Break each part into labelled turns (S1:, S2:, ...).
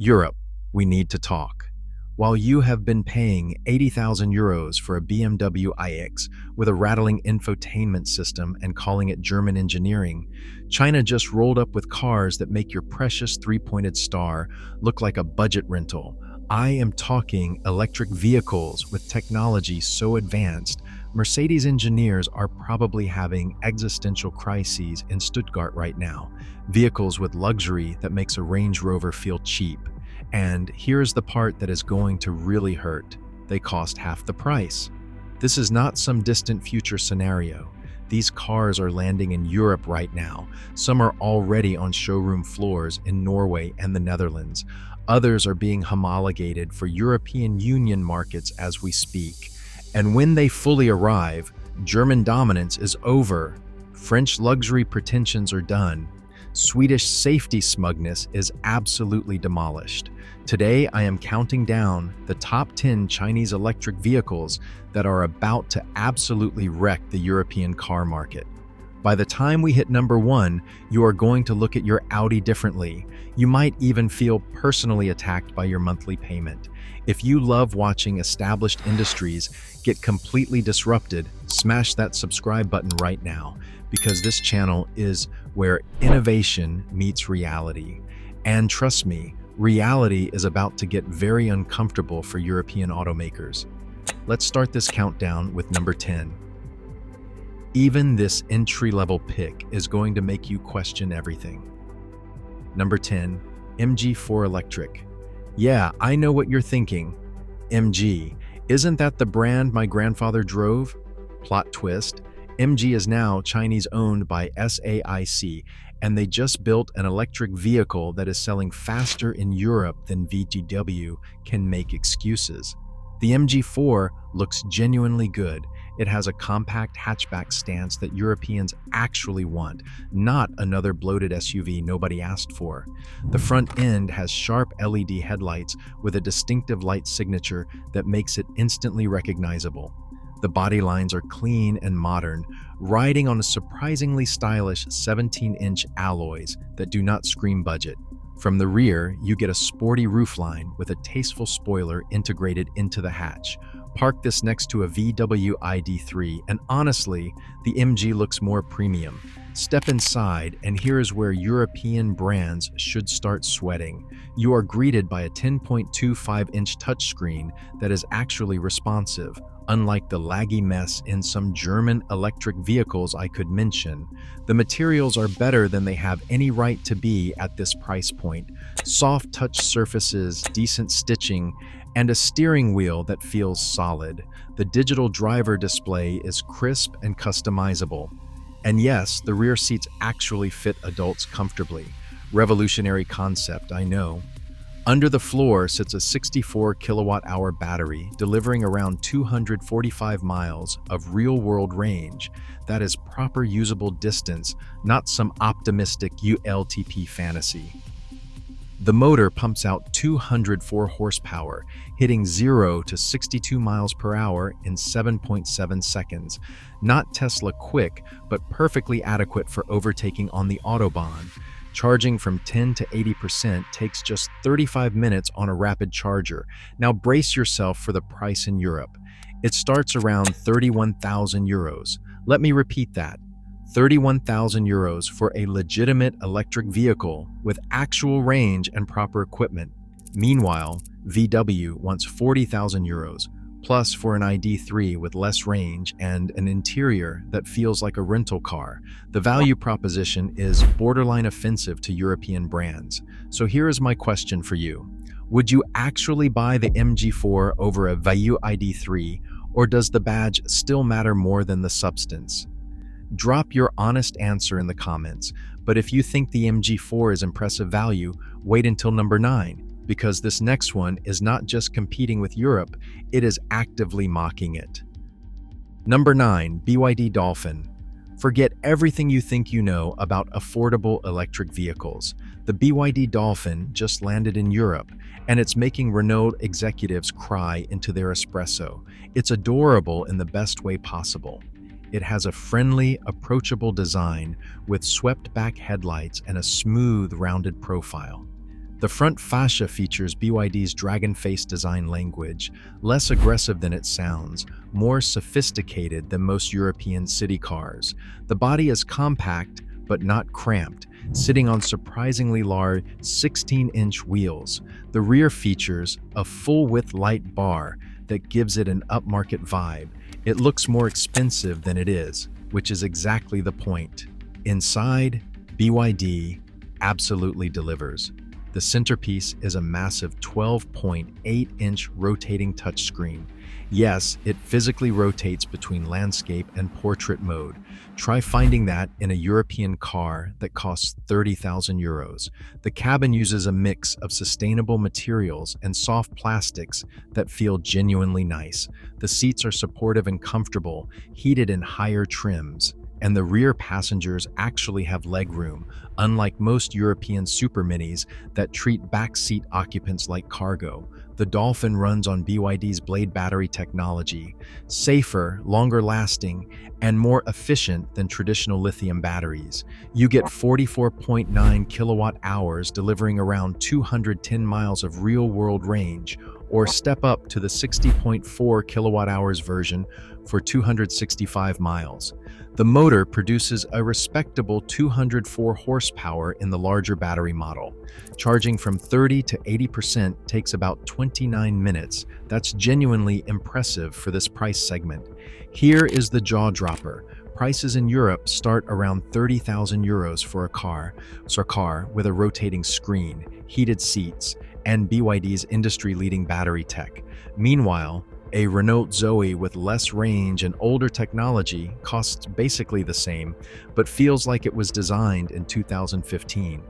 S1: Europe, we need to talk. While you have been paying 80,000 euros for a BMW iX with a rattling infotainment system and calling it German engineering, China just rolled up with cars that make your precious three-pointed star look like a budget rental. I am talking electric vehicles with technology so advanced, Mercedes engineers are probably having existential crises in Stuttgart right now. Vehicles with luxury that makes a Range Rover feel cheap. And here's the part that is going to really hurt. They cost half the price. This is not some distant future scenario. These cars are landing in Europe right now. Some are already on showroom floors in Norway and the Netherlands. Others are being homologated for European Union markets as we speak. And when they fully arrive, German dominance is over. French luxury pretensions are done. Swedish safety smugness is absolutely demolished. Today, I am counting down the top 10 Chinese electric vehicles that are about to absolutely wreck the European car market. By the time we hit number 1, you are going to look at your Audi differently. You might even feel personally attacked by your monthly payment. If you love watching established industries get completely disrupted, smash that subscribe button right now, because this channel is where innovation meets reality. And trust me, reality is about to get very uncomfortable for European automakers. Let's start this countdown with number 10. Even this entry-level pick is going to make you question everything. Number 10, MG4 Electric. Yeah, I know what you're thinking. MG, isn't that the brand my grandfather drove? Plot twist, MG is now Chinese owned by SAIC, and they just built an electric vehicle that is selling faster in Europe than VW can make excuses. The MG4 looks genuinely good. It has a compact hatchback stance that Europeans actually want, not another bloated SUV nobody asked for. The front end has sharp LED headlights with a distinctive light signature that makes it instantly recognizable. The body lines are clean and modern, riding on a surprisingly stylish 17-inch alloys that do not scream budget. From the rear, you get a sporty roofline with a tasteful spoiler integrated into the hatch. Park this next to a VW ID.3, and honestly, the MG looks more premium. Step inside, and here is where European brands should start sweating. You are greeted by a 10.25-inch touchscreen that is actually responsive, unlike the laggy mess in some German electric vehicles I could mention. The materials are better than they have any right to be at this price point. Soft touch surfaces, decent stitching, and a steering wheel that feels solid. The digital driver display is crisp and customizable. And yes, the rear seats actually fit adults comfortably. Revolutionary concept, I know. Under the floor sits a 64 kilowatt-hour battery, delivering around 245 miles of real-world range. That is proper usable distance, not some optimistic ULTP fantasy. The motor pumps out 204 horsepower, hitting 0 to 62 miles per hour in 7.7 seconds. Not Tesla quick, but perfectly adequate for overtaking on the Autobahn. Charging from 10 to 80% takes just 35 minutes on a rapid charger. Now brace yourself for the price in Europe. It starts around 31,000 euros. Let me repeat that. 31,000 euros for a legitimate electric vehicle with actual range and proper equipment. Meanwhile, VW wants 40,000 euros, plus for an ID.3 with less range and an interior that feels like a rental car. The value proposition is borderline offensive to European brands. So here is my question for you. Would you actually buy the MG4 over a VW ID.3, or does the badge still matter more than the substance? Drop your honest answer in the comments, but if you think the MG4 is impressive value, wait until number 9, because this next one is not just competing with Europe, it is actively mocking it. Number 9, BYD Dolphin. Forget everything you think you know about affordable electric vehicles. The BYD Dolphin just landed in Europe, and it's making Renault executives cry into their espresso. It's adorable in the best way possible. It has a friendly, approachable design with swept-back headlights and a smooth, rounded profile. The front fascia features BYD's dragon face design language, less aggressive than it sounds, more sophisticated than most European city cars. The body is compact, but not cramped, sitting on surprisingly large 16-inch wheels. The rear features a full-width light bar that gives it an upmarket vibe. It looks more expensive than it is, which is exactly the point. Inside, BYD absolutely delivers. The centerpiece is a massive 12.8-inch rotating touchscreen. Yes, it physically rotates between landscape and portrait mode. Try finding that in a European car that costs 30,000 euros. The cabin uses a mix of sustainable materials and soft plastics that feel genuinely nice. The seats are supportive and comfortable, heated in higher trims. And the rear passengers actually have legroom, unlike most European super minis that treat backseat occupants like cargo. The Dolphin runs on BYD's Blade battery technology, safer, longer lasting, and more efficient than traditional lithium batteries. You get 44.9 kilowatt hours, delivering around 210 miles of real-world range, or step up to the 60.4 kilowatt hours version for 265 miles. The motor produces a respectable 204 horsepower in the larger battery model. Charging from 30 to 80% takes about 29 minutes. That's genuinely impressive for this price segment. Here is the jaw dropper. Prices in Europe start around 30,000 euros for a car with a rotating screen, heated seats, and BYD's industry-leading battery tech. Meanwhile, a Renault Zoe with less range and older technology costs basically the same, but feels like it was designed in 2015.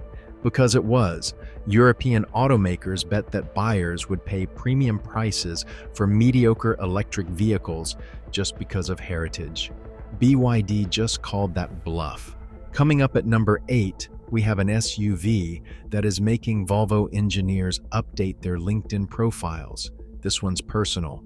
S1: Because it was, European automakers bet that buyers would pay premium prices for mediocre electric vehicles just because of heritage. BYD just called that bluff. Coming up at number 8, we have an SUV that is making Volvo engineers update their LinkedIn profiles. This one's personal.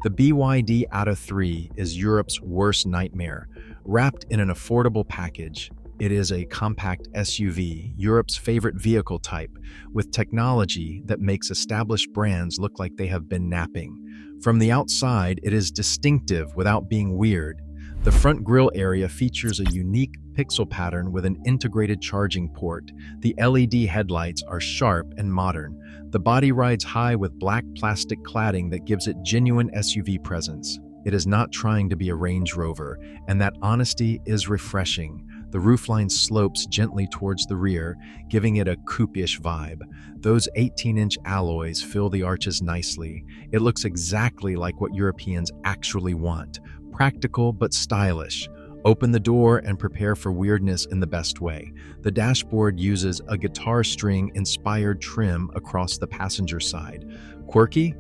S1: The BYD Atto 3 is Europe's worst nightmare. Wrapped in an affordable package, it is a compact SUV, Europe's favorite vehicle type, with technology that makes established brands look like they have been napping. From the outside, it is distinctive without being weird. The front grille area features a unique pixel pattern with an integrated charging port. The LED headlights are sharp and modern. The body rides high with black plastic cladding that gives it genuine SUV presence. It is not trying to be a Range Rover, and that honesty is refreshing. The roofline slopes gently towards the rear, giving it a coupe-ish vibe. Those 18-inch alloys fill the arches nicely. It looks exactly like what Europeans actually want. Practical but stylish. Open the door and prepare for weirdness in the best way. The dashboard uses a guitar string-inspired trim across the passenger side. Quirky?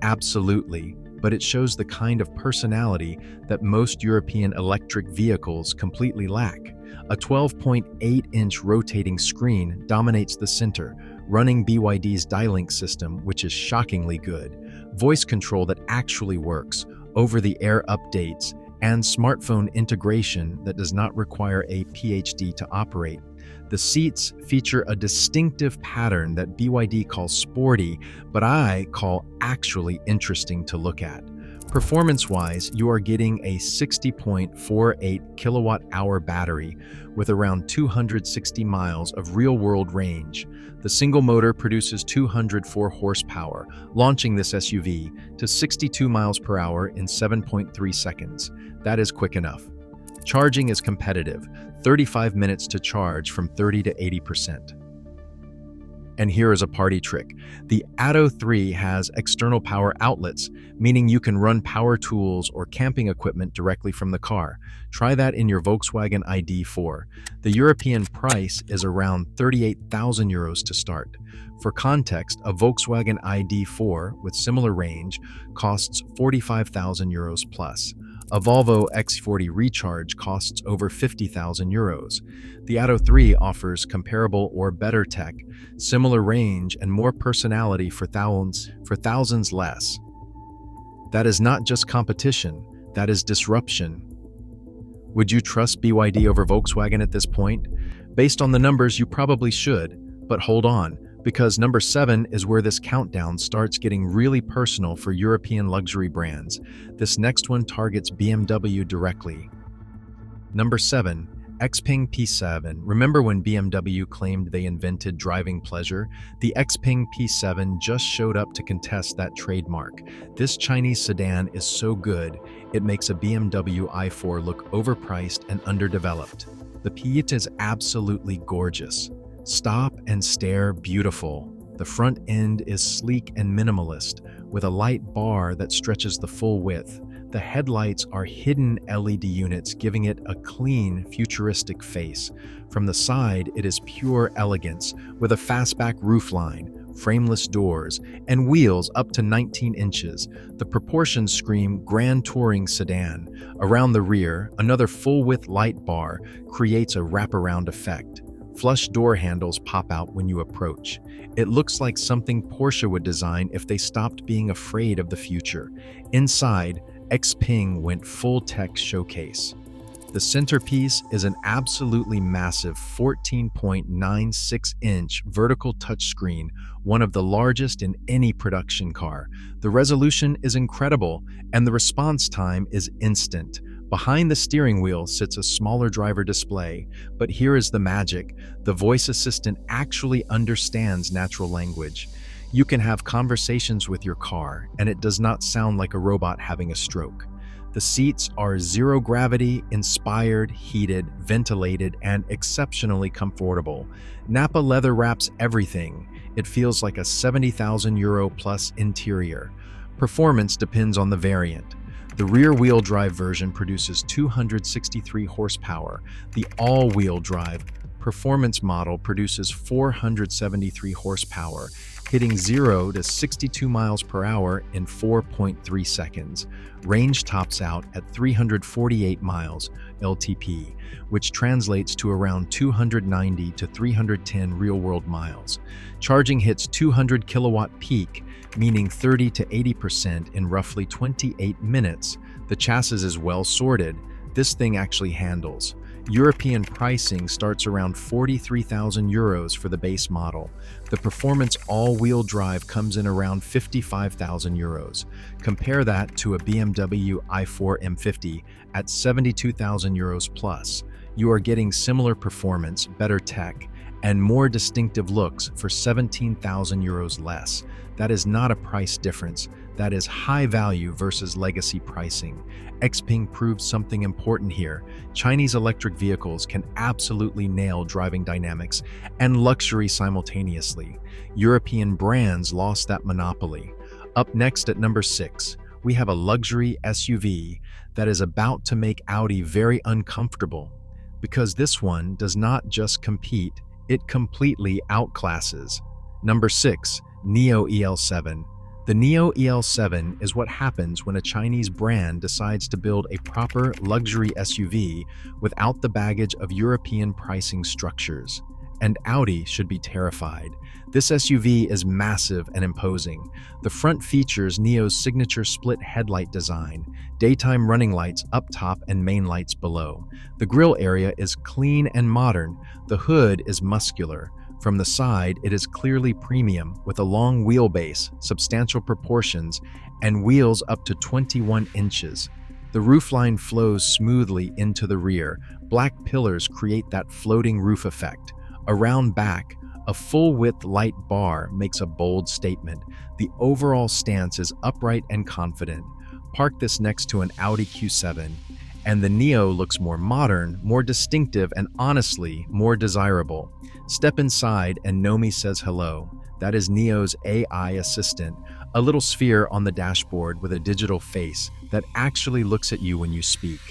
S1: Absolutely, but it shows the kind of personality that most European electric vehicles completely lack. A 12.8-inch rotating screen dominates the center, running BYD's Dialink system, which is shockingly good. Voice control that actually works, over-the-air updates, and smartphone integration that does not require a PhD to operate. The seats feature a distinctive pattern that BYD calls sporty, but I call actually interesting to look at. Performance-wise, you are getting a 60.48 kilowatt-hour battery with around 260 miles of real-world range. The single motor produces 204 horsepower, launching this SUV to 62 miles per hour in 7.3 seconds. That is quick enough. Charging is competitive, 35 minutes to charge from 30 to 80%. And here is a party trick. The Atto 3 has external power outlets, meaning you can run power tools or camping equipment directly from the car. Try that in your Volkswagen ID.4. The European price is around 38,000 euros to start. For context, a Volkswagen ID.4 with similar range costs 45,000 euros plus. A Volvo X40 Recharge costs over 50,000 euros. The Atto 3 offers comparable or better tech, similar range, and more personality for thousands less. That is not just competition, that is disruption. Would you trust BYD over Volkswagen at this point? Based on the numbers, you probably should, but hold on, Because number 7 is where this countdown starts getting really personal for European luxury brands. This next one targets BMW directly. Number 7. Xpeng P7. Remember when BMW claimed they invented driving pleasure? The Xpeng P7 just showed up to contest that trademark. This Chinese sedan is so good, it makes a BMW i4 look overpriced and underdeveloped. The P8 is absolutely gorgeous. Stop and stare beautiful. The front end is sleek and minimalist, with a light bar that stretches the full width. The headlights are hidden LED units, giving it a clean, futuristic face. From the side, it is pure elegance, with a fastback roofline, frameless doors, and wheels up to 19 inches. The proportions scream Grand Touring sedan. Around the rear, another full-width light bar creates a wraparound effect. Flush door handles pop out when you approach. It looks like something Porsche would design if they stopped being afraid of the future. Inside, Xpeng went full tech showcase. The centerpiece is an absolutely massive 14.96-inch vertical touchscreen, one of the largest in any production car. The resolution is incredible, and the response time is instant. Behind the steering wheel sits a smaller driver display, but here is the magic. The voice assistant actually understands natural language. You can have conversations with your car, and it does not sound like a robot having a stroke. The seats are zero gravity, inspired, heated, ventilated, and exceptionally comfortable. Nappa leather wraps everything. It feels like a €70,000 plus interior. Performance depends on the variant. The rear-wheel drive version produces 263 horsepower. The all-wheel drive performance model produces 473 horsepower, hitting 0 to 62 miles per hour in 4.3 seconds. Range tops out at 348 miles LTP, which translates to around 290 to 310 real-world miles. Charging hits 200 kilowatt peak, meaning 30 to 80% in roughly 28 minutes. The chassis is well sorted. This thing actually handles. European pricing starts around €43,000 for the base model. The performance all-wheel drive comes in around €55,000. Compare that to a BMW i4 M50 at €72,000 plus. You are getting similar performance, better tech, and more distinctive looks for €17,000 less. That is not a price difference. That is high value versus legacy pricing. Xpeng proves something important here. Chinese electric vehicles can absolutely nail driving dynamics and luxury simultaneously. European brands lost that monopoly. Up next at number 6, we have a luxury SUV that is about to make Audi very uncomfortable. Because this one does not just compete, it completely outclasses. Number 6, Nio EL7. The Nio EL7 is what happens when a Chinese brand decides to build a proper luxury SUV without the baggage of European pricing structures. And Audi should be terrified. This SUV is massive and imposing. The front features Nio's signature split headlight design, daytime running lights up top and main lights below. The grille area is clean and modern. The hood is muscular. From the side, it is clearly premium, with a long wheelbase, substantial proportions, and wheels up to 21 inches. The roofline flows smoothly into the rear. Black pillars create that floating roof effect. Around back, a full-width light bar makes a bold statement. The overall stance is upright and confident. Park this next to an Audi Q7, and the Nio looks more modern, more distinctive, and honestly, more desirable. Step inside and Nomi says hello. That is Nio's AI assistant, a little sphere on the dashboard with a digital face that actually looks at you when you speak.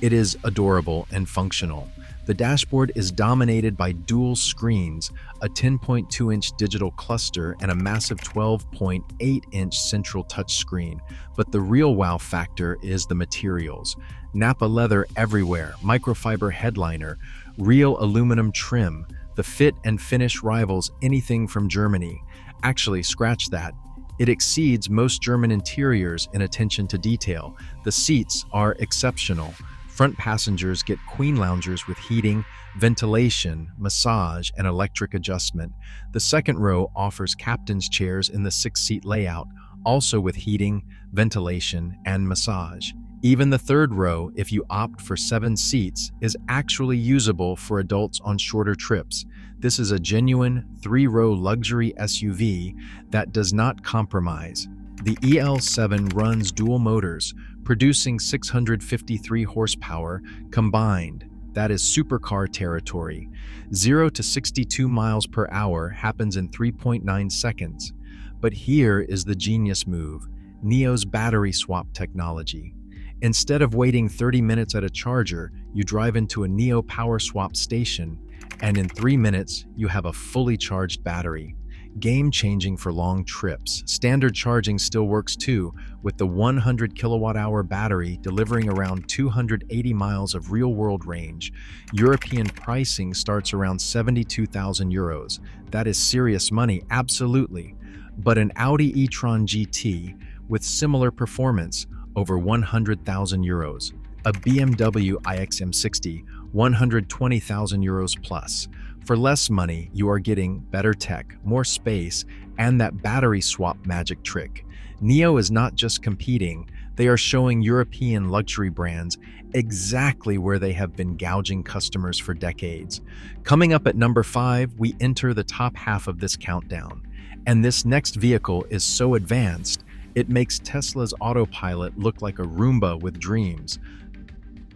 S1: It is adorable and functional. The dashboard is dominated by dual screens, a 10.2-inch digital cluster, and a massive 12.8-inch central touchscreen. But the real wow factor is the materials. Nappa leather everywhere, microfiber headliner, real aluminum trim. The fit and finish rivals anything from Germany. Actually, scratch that. It exceeds most German interiors in attention to detail. The seats are exceptional. Front passengers get queen loungers with heating, ventilation, massage, and electric adjustment. The second row offers captain's chairs in the 6-seat layout, also with heating, ventilation, and massage. Even the third row, if you opt for 7 seats, is actually usable for adults on shorter trips. This is a genuine 3-row luxury SUV that does not compromise. The EL7 runs dual motors, producing 653 horsepower combined. That is supercar territory. 0 to 62 miles per hour happens in 3.9 seconds. But here is the genius move: Nio's battery swap technology. Instead of waiting 30 minutes at a charger, you drive into a Nio power swap station, and in 3 minutes, you have a fully charged battery. Game-changing for long trips. Standard charging still works too, with the 100 kilowatt-hour battery delivering around 280 miles of real-world range. European pricing starts around 72,000 euros. That is serious money, absolutely. But an Audi e-tron GT with similar performance, over 100,000 euros. A BMW iX M60, 120,000 euros plus. For less money, you are getting better tech, more space, and that battery swap magic trick. Nio is not just competing, they are showing European luxury brands exactly where they have been gouging customers for decades. Coming up at number 5, we enter the top half of this countdown. And this next vehicle is so advanced, it makes Tesla's autopilot look like a Roomba with dreams.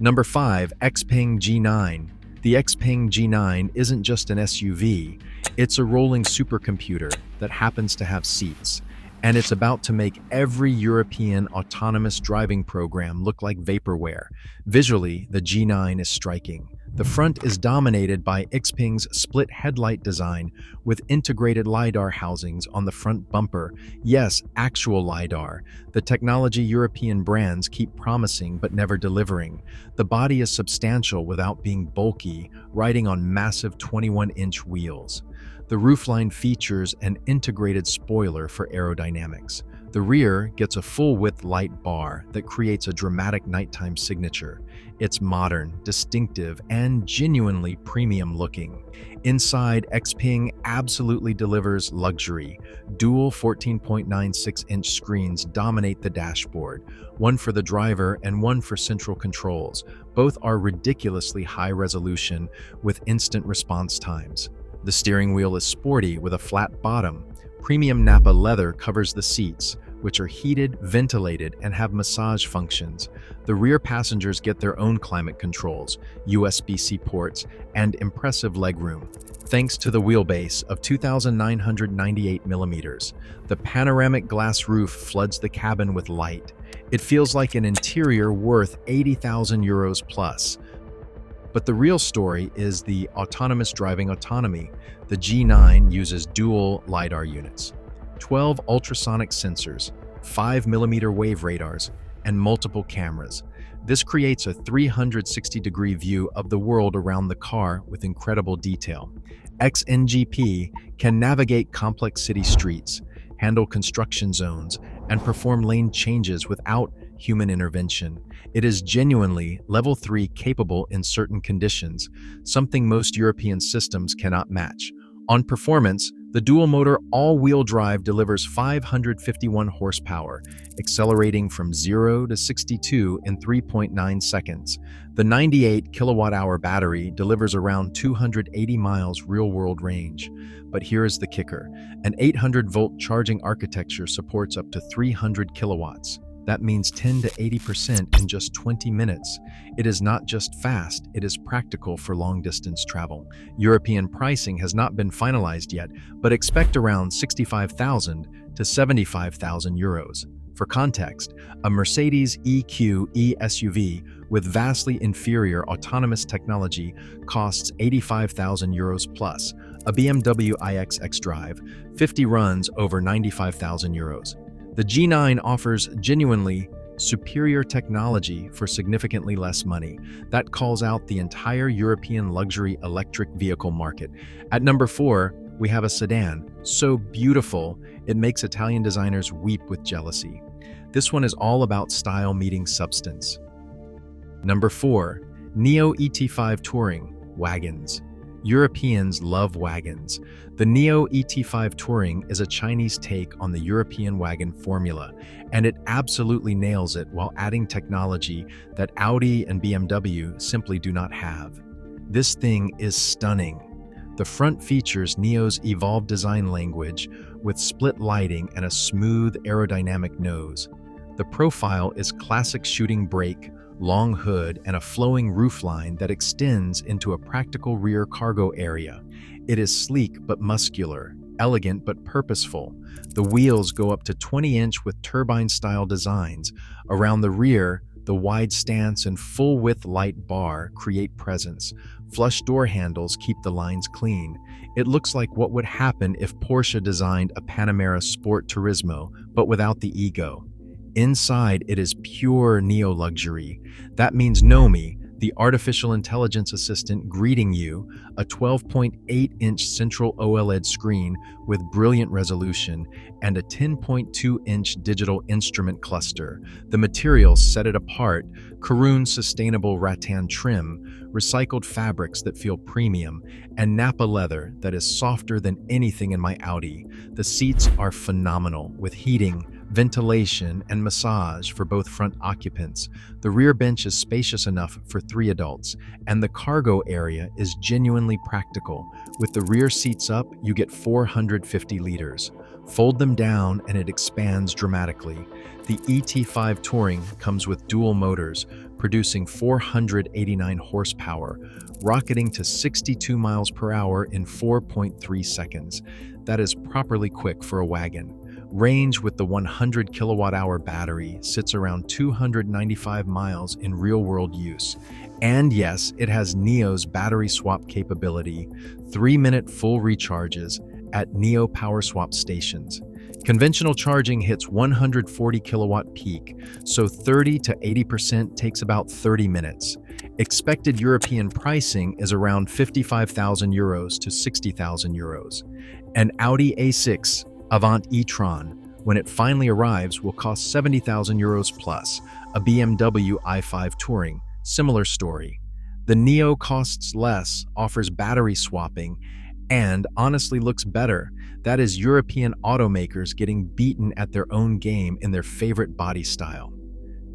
S1: Number 5, Xpeng G9. The Xpeng G9 isn't just an SUV, it's a rolling supercomputer that happens to have seats. And it's about to make every European autonomous driving program look like vaporware. Visually, the G9 is striking. The front is dominated by Xpeng's split headlight design with integrated LiDAR housings on the front bumper. Yes, actual LiDAR, the technology European brands keep promising but never delivering. The body is substantial without being bulky, riding on massive 21-inch wheels. The roofline features an integrated spoiler for aerodynamics. The rear gets a full-width light bar that creates a dramatic nighttime signature. It's modern, distinctive, and genuinely premium-looking. Inside, Xpeng absolutely delivers luxury. Dual 14.96-inch screens dominate the dashboard, one for the driver and one for central controls. Both are ridiculously high resolution with instant response times. The steering wheel is sporty with a flat bottom. Premium Nappa leather covers the seats, which are heated, ventilated, and have massage functions. The rear passengers get their own climate controls, USB-C ports, and impressive legroom. Thanks to the wheelbase of 2,998 millimeters, the panoramic glass roof floods the cabin with light. It feels like an interior worth 80,000 euros plus. But the real story is the autonomous driving autonomy. The G9 uses dual LiDAR units, 12 ultrasonic sensors, 5mm wave radars, and multiple cameras. This creates a 360-degree view of the world around the car with incredible detail. XNGP can navigate complex city streets, handle construction zones, and perform lane changes without human intervention. It is genuinely Level 3 capable in certain conditions, something most European systems cannot match. On performance, the dual-motor all-wheel drive delivers 551 horsepower, accelerating from 0 to 62 in 3.9 seconds. The 98 kilowatt-hour battery delivers around 280 miles real-world range. But here is the kicker. An 800-volt charging architecture supports up to 300 kilowatts. That means 10 to 80% in just 20 minutes. It is not just fast, it is practical for long-distance travel. European pricing has not been finalized yet, but expect around 65,000 to 75,000 euros. For context, a Mercedes EQE SUV with vastly inferior autonomous technology costs 85,000 euros plus. A BMW iX xDrive 50 runs over 95,000 euros. The G9 offers genuinely superior technology for significantly less money. That calls out the entire European luxury electric vehicle market. At number 4, we have a sedan, so beautiful it makes Italian designers weep with jealousy. This one is all about style meeting substance. Number 4, Nio ET5 Touring, wagons. Europeans love wagons. The Nio ET5 Touring is a Chinese take on the European wagon formula, and it absolutely nails it while adding technology that Audi and BMW simply do not have. This thing is stunning. The front features Nio's evolved design language with split lighting and a smooth aerodynamic nose. The profile is classic shooting brake, long hood, and a flowing roofline that extends into a practical rear cargo area. It is sleek but muscular, elegant but purposeful. The wheels go up to 20-inch with turbine-style designs. Around the rear, the wide stance and full-width light bar create presence. Flush door handles keep the lines clean. It looks like what would happen if Porsche designed a Panamera Sport Turismo, but without the ego. Inside, it is pure Nio luxury. That means Nomi, the artificial intelligence assistant greeting you, a 12.8-inch central OLED screen with brilliant resolution, and a 10.2-inch digital instrument cluster. The materials set it apart: Karun sustainable rattan trim, recycled fabrics that feel premium, and Napa leather that is softer than anything in my Audi. The seats are phenomenal, with heating, ventilation, and massage for both front occupants. The rear bench is spacious enough for 3 adults, and the cargo area is genuinely practical. With the rear seats up, you get 450 liters. Fold them down and it expands dramatically. The ET5 Touring comes with dual motors, producing 489 horsepower, rocketing to 62 miles per hour in 4.3 seconds. That is properly quick for a wagon. Range with the 100 kilowatt-hour battery sits around 295 miles in real-world use. And yes, it has Nio's battery swap capability, 3-minute full recharges at Nio Power Swap stations. Conventional charging hits 140 kilowatt peak, so 30 to 80% takes about 30 minutes. Expected European pricing is around 55,000 euros to 60,000 euros. An Audi A6 Avant e-tron, when it finally arrives, will cost 70,000 euros plus. A BMW i5 Touring, similar story. The Nio costs less, offers battery swapping, and honestly looks better. That is European automakers getting beaten at their own game in their favorite body style.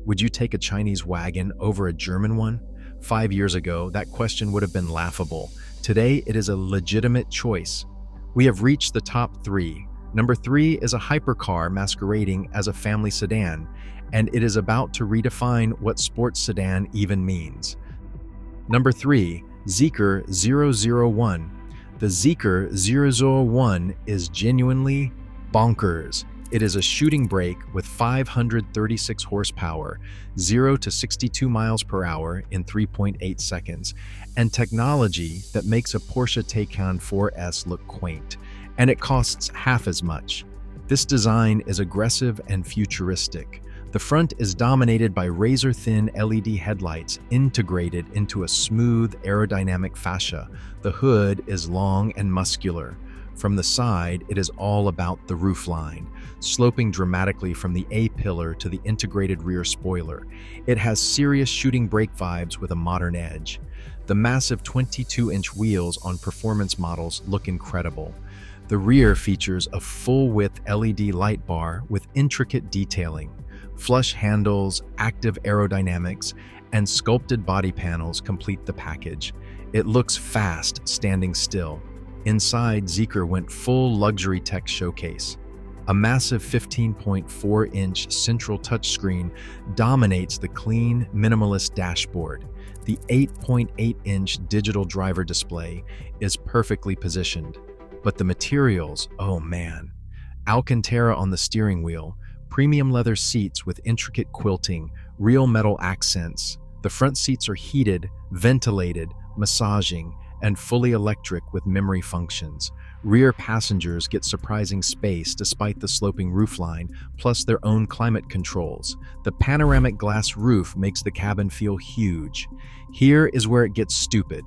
S1: Would you take a Chinese wagon over a German one? 5 years ago, that question would have been laughable. Today, it is a legitimate choice. We have reached the top 3. Number 3 is a hypercar masquerading as a family sedan, and it is about to redefine what sports sedan even means. Number 3, Zeekr 001. The Zeekr 001 is genuinely bonkers. It is a shooting brake with 536 horsepower, 0 to 62 miles per hour in 3.8 seconds, and technology that makes a Porsche Taycan 4S look quaint. And it costs half as much. This design is aggressive and futuristic. The front is dominated by razor-thin LED headlights integrated into a smooth aerodynamic fascia. The hood is long and muscular. From the side, it is all about the roofline, sloping dramatically from the A-pillar to the integrated rear spoiler. It has serious shooting brake vibes with a modern edge. The massive 22-inch wheels on performance models look incredible. The rear features a full-width LED light bar with intricate detailing. Flush handles, active aerodynamics, and sculpted body panels complete the package. It looks fast standing still. Inside, Zeekr went full luxury tech showcase. A massive 15.4-inch central touchscreen dominates the clean, minimalist dashboard. The 8.8-inch digital driver display is perfectly positioned. But the materials, oh man. Alcantara on the steering wheel, premium leather seats with intricate quilting, real metal accents. The front seats are heated, ventilated, massaging, and fully electric with memory functions. Rear passengers get surprising space despite the sloping roofline, plus their own climate controls. The panoramic glass roof makes the cabin feel huge. Here is where it gets stupid.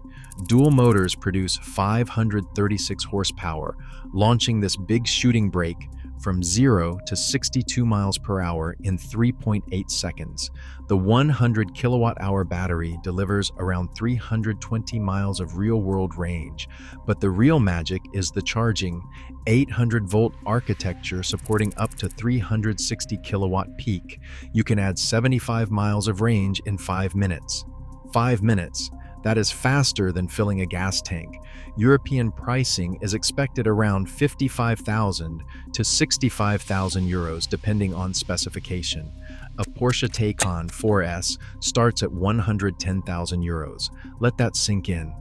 S1: Dual motors produce 536 horsepower, launching this big shooting brake from 0 to 62 miles per hour in 3.8 seconds. The 100 kilowatt-hour battery delivers around 320 miles of real-world range, but the real magic is the charging 800-volt architecture supporting up to 360 kilowatt peak. You can add 75 miles of range in 5 minutes. 5 minutes. That is faster than filling a gas tank. European pricing is expected around 55,000 to 65,000 euros depending on specification. A Porsche Taycan 4S starts at 110,000 euros. Let that sink in.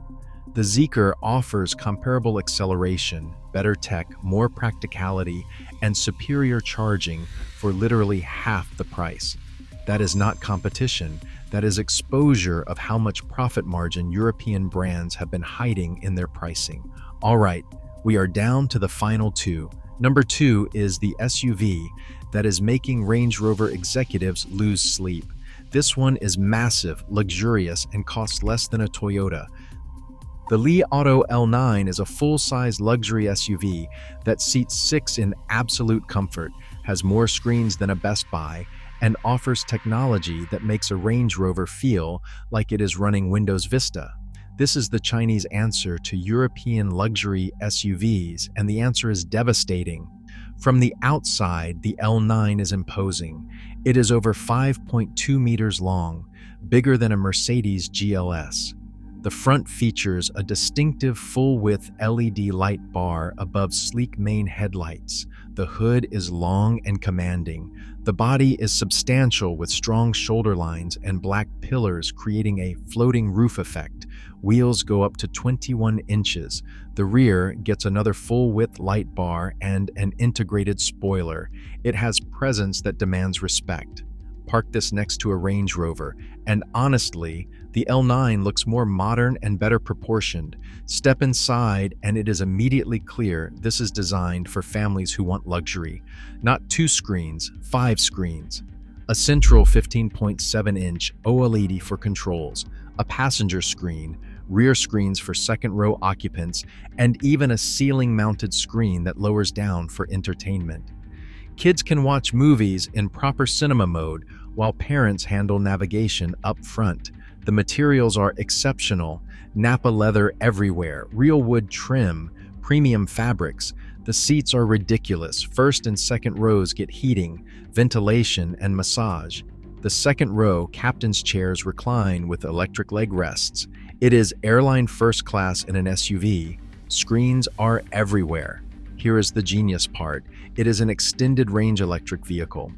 S1: The Zeekr offers comparable acceleration, better tech, more practicality, and superior charging for literally half the price. That is not competition. That is exposure of how much profit margin European brands have been hiding in their pricing. All right, we are down to the final two. Number 2 is the SUV that is making Range Rover executives lose sleep. This one is massive, luxurious, and costs less than a Toyota. The Li Auto L9 is a full-size luxury SUV that seats 6 in absolute comfort, has more screens than a Best Buy, and offers technology that makes a Range Rover feel like it is running Windows Vista. This is the Chinese answer to European luxury SUVs, and the answer is devastating. From the outside, the L9 is imposing. It is over 5.2 meters long, bigger than a Mercedes GLS. The front features a distinctive full-width LED light bar above sleek main headlights. The hood is long and commanding. The body is substantial with strong shoulder lines and black pillars creating a floating roof effect. Wheels go up to 21 inches. The rear gets another full-width light bar and an integrated spoiler. It has presence that demands respect. Park this next to a Range Rover, and honestly, the L9 looks more modern and better proportioned. Step inside and it is immediately clear this is designed for families who want luxury. Not 2 screens, 5 screens. A central 15.7-inch OLED for controls, a passenger screen, rear screens for second-row occupants, and even a ceiling-mounted screen that lowers down for entertainment. Kids can watch movies in proper cinema mode while parents handle navigation up front. The materials are exceptional. Nappa leather everywhere, real wood trim, premium fabrics. The seats are ridiculous. First and second rows get heating, ventilation, and massage. The second row, captain's chairs recline with electric leg rests. It is airline first class in an SUV. Screens are everywhere. Here is the genius part. It is an extended range electric vehicle.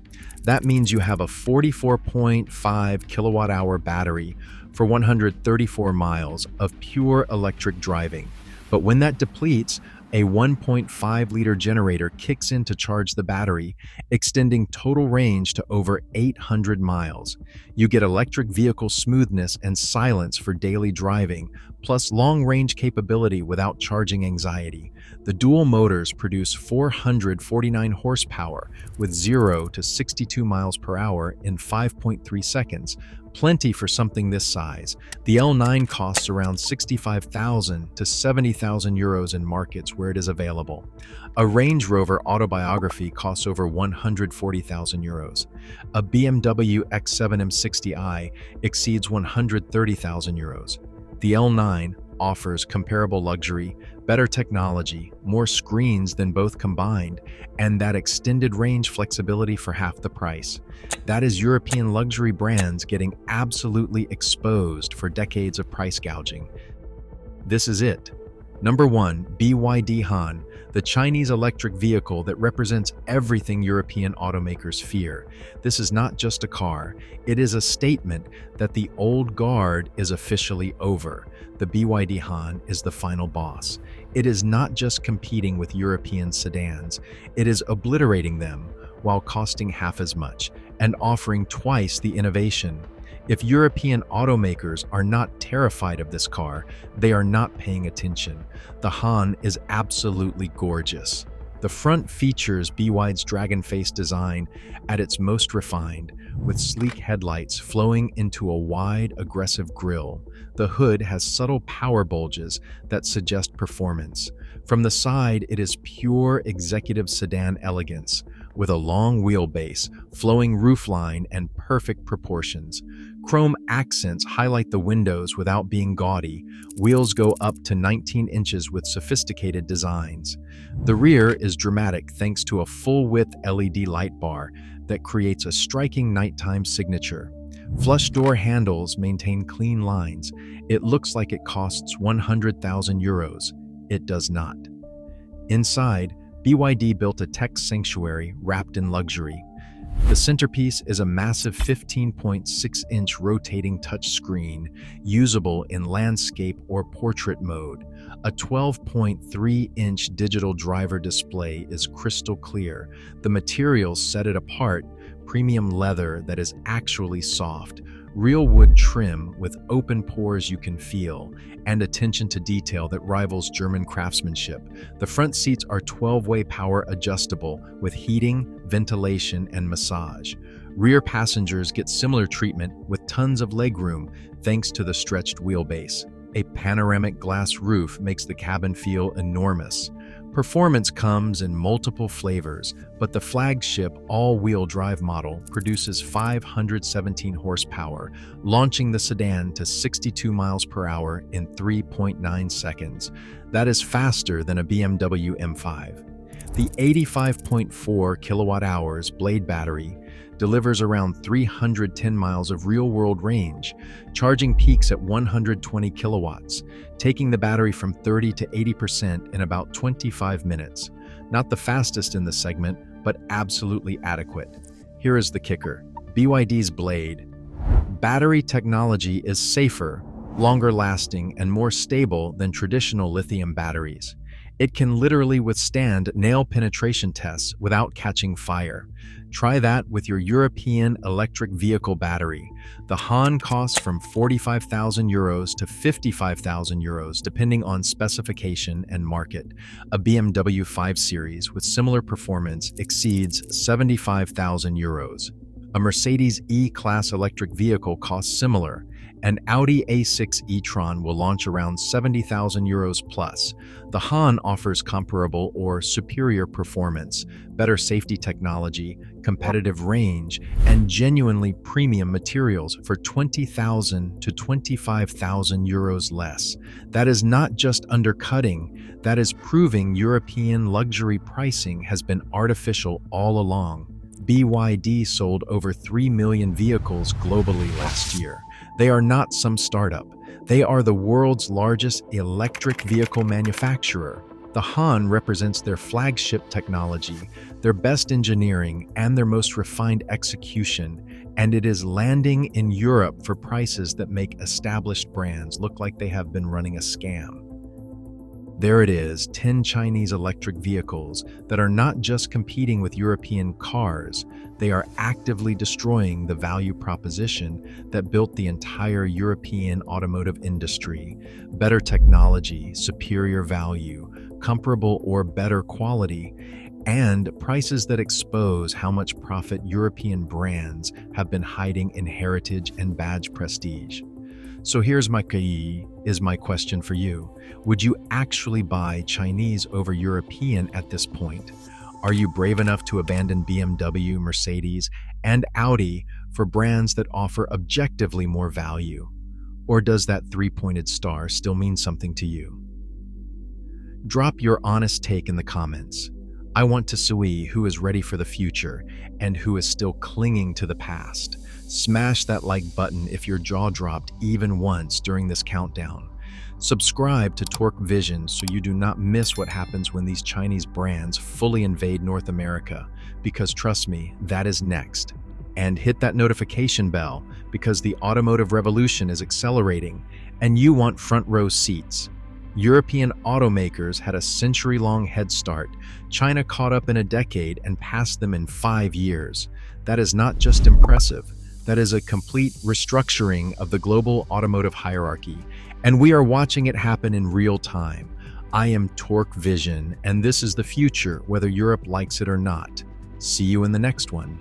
S1: That means you have a 44.5 kilowatt-hour battery for 134 miles of pure electric driving. But when that depletes, a 1.5-liter generator kicks in to charge the battery, extending total range to over 800 miles. You get electric vehicle smoothness and silence for daily driving, plus long-range capability without charging anxiety. The dual motors produce 449 horsepower with 0 to 62 miles per hour in 5.3 seconds. Plenty for something this size. The L9 costs around 65,000 to 70,000 euros in markets where it is available. A Range Rover autobiography costs over 140,000 euros. A BMW X7 M60i exceeds 130,000 euros. The L9 offers comparable luxury, better technology, more screens than both combined, and that extended range flexibility for half the price. That is European luxury brands getting absolutely exposed for decades of price gouging. This is it. Number 1, BYD Han, the Chinese electric vehicle that represents everything European automakers fear. This is not just a car, it is a statement that the old guard is officially over. The BYD Han is the final boss. It is not just competing with European sedans, it is obliterating them while costing half as much and offering twice the innovation. If European automakers are not terrified of this car, they are not paying attention. The Han is absolutely gorgeous. The The front features BYD's dragon face design at its most refined, with sleek headlights flowing into a wide, aggressive grille. The hood has subtle power bulges that suggest performance. From the side, it is pure executive sedan elegance, with a long wheelbase, flowing roofline, and perfect proportions. Chrome accents highlight the windows without being gaudy. Wheels go up to 19 inches with sophisticated designs. The rear is dramatic thanks to a full-width LED light bar that creates a striking nighttime signature. Flush door handles maintain clean lines. It looks like it costs 100,000 euros. It does not. Inside, BYD built a tech sanctuary wrapped in luxury. The centerpiece is a massive 15.6-inch rotating touchscreen, usable in landscape or portrait mode. A 12.3-inch digital driver display is crystal clear. The materials set it apart: premium leather that is actually soft, real wood trim with open pores you can feel, and attention to detail that rivals German craftsmanship. The front seats are 12-way power adjustable with heating, ventilation, and massage. Rear passengers get similar treatment with tons of legroom thanks to the stretched wheelbase. A panoramic glass roof makes the cabin feel enormous. Performance comes in multiple flavors, but the flagship all-wheel drive model produces 517 horsepower, launching the sedan to 62 miles per hour in 3.9 seconds. That is faster than a BMW M5. The 85.4 kilowatt-hours Blade battery delivers around 310 miles of real-world range, charging peaks at 120 kilowatts, taking the battery from 30 to 80% in about 25 minutes. Not the fastest in the segment, but absolutely adequate. Here is the kicker: BYD's Blade battery technology is safer, longer lasting, and more stable than traditional lithium batteries. It can literally withstand nail penetration tests without catching fire. Try that with your European electric vehicle battery. The Han costs from 45,000 euros to 55,000 euros, depending on specification and market. A BMW 5 Series with similar performance exceeds 75,000 euros. A Mercedes E-Class electric vehicle costs similar. An Audi A6 e-tron will launch around 70,000 euros plus. The Han offers comparable or superior performance, better safety technology, competitive range, and genuinely premium materials for 20,000 to 25,000 euros less. That is not just undercutting, that is proving European luxury pricing has been artificial all along. BYD sold over 3 million vehicles globally last year. They are not some startup. They are the world's largest electric vehicle manufacturer. The Han represents their flagship technology, their best engineering, and their most refined execution, and it is landing in Europe for prices that make established brands look like they have been running a scam. There it is, 10 Chinese electric vehicles that are not just competing with European cars, they are actively destroying the value proposition that built the entire European automotive industry. Better technology, superior value, comparable or better quality, and prices that expose how much profit European brands have been hiding in heritage and badge prestige. So here's my question for you. Would you actually buy Chinese over European at this point? Are you brave enough to abandon BMW, Mercedes, and Audi for brands that offer objectively more value? Or does that three-pointed star still mean something to you? Drop your honest take in the comments. I want to see who is ready for the future and who is still clinging to the past. Smash that like button if your jaw dropped even once during this countdown. Subscribe to Torque Vision so you do not miss what happens when these Chinese brands fully invade North America, because trust me, that is next. And hit that notification bell because the automotive revolution is accelerating and you want front row seats. European automakers had a century-long head start. China caught up in a decade and passed them in 5 years. That is not just impressive. That is a complete restructuring of the global automotive hierarchy, and we are watching it happen in real time. I am Torque Vision, and this is the future, whether Europe likes it or not. See you in the next one.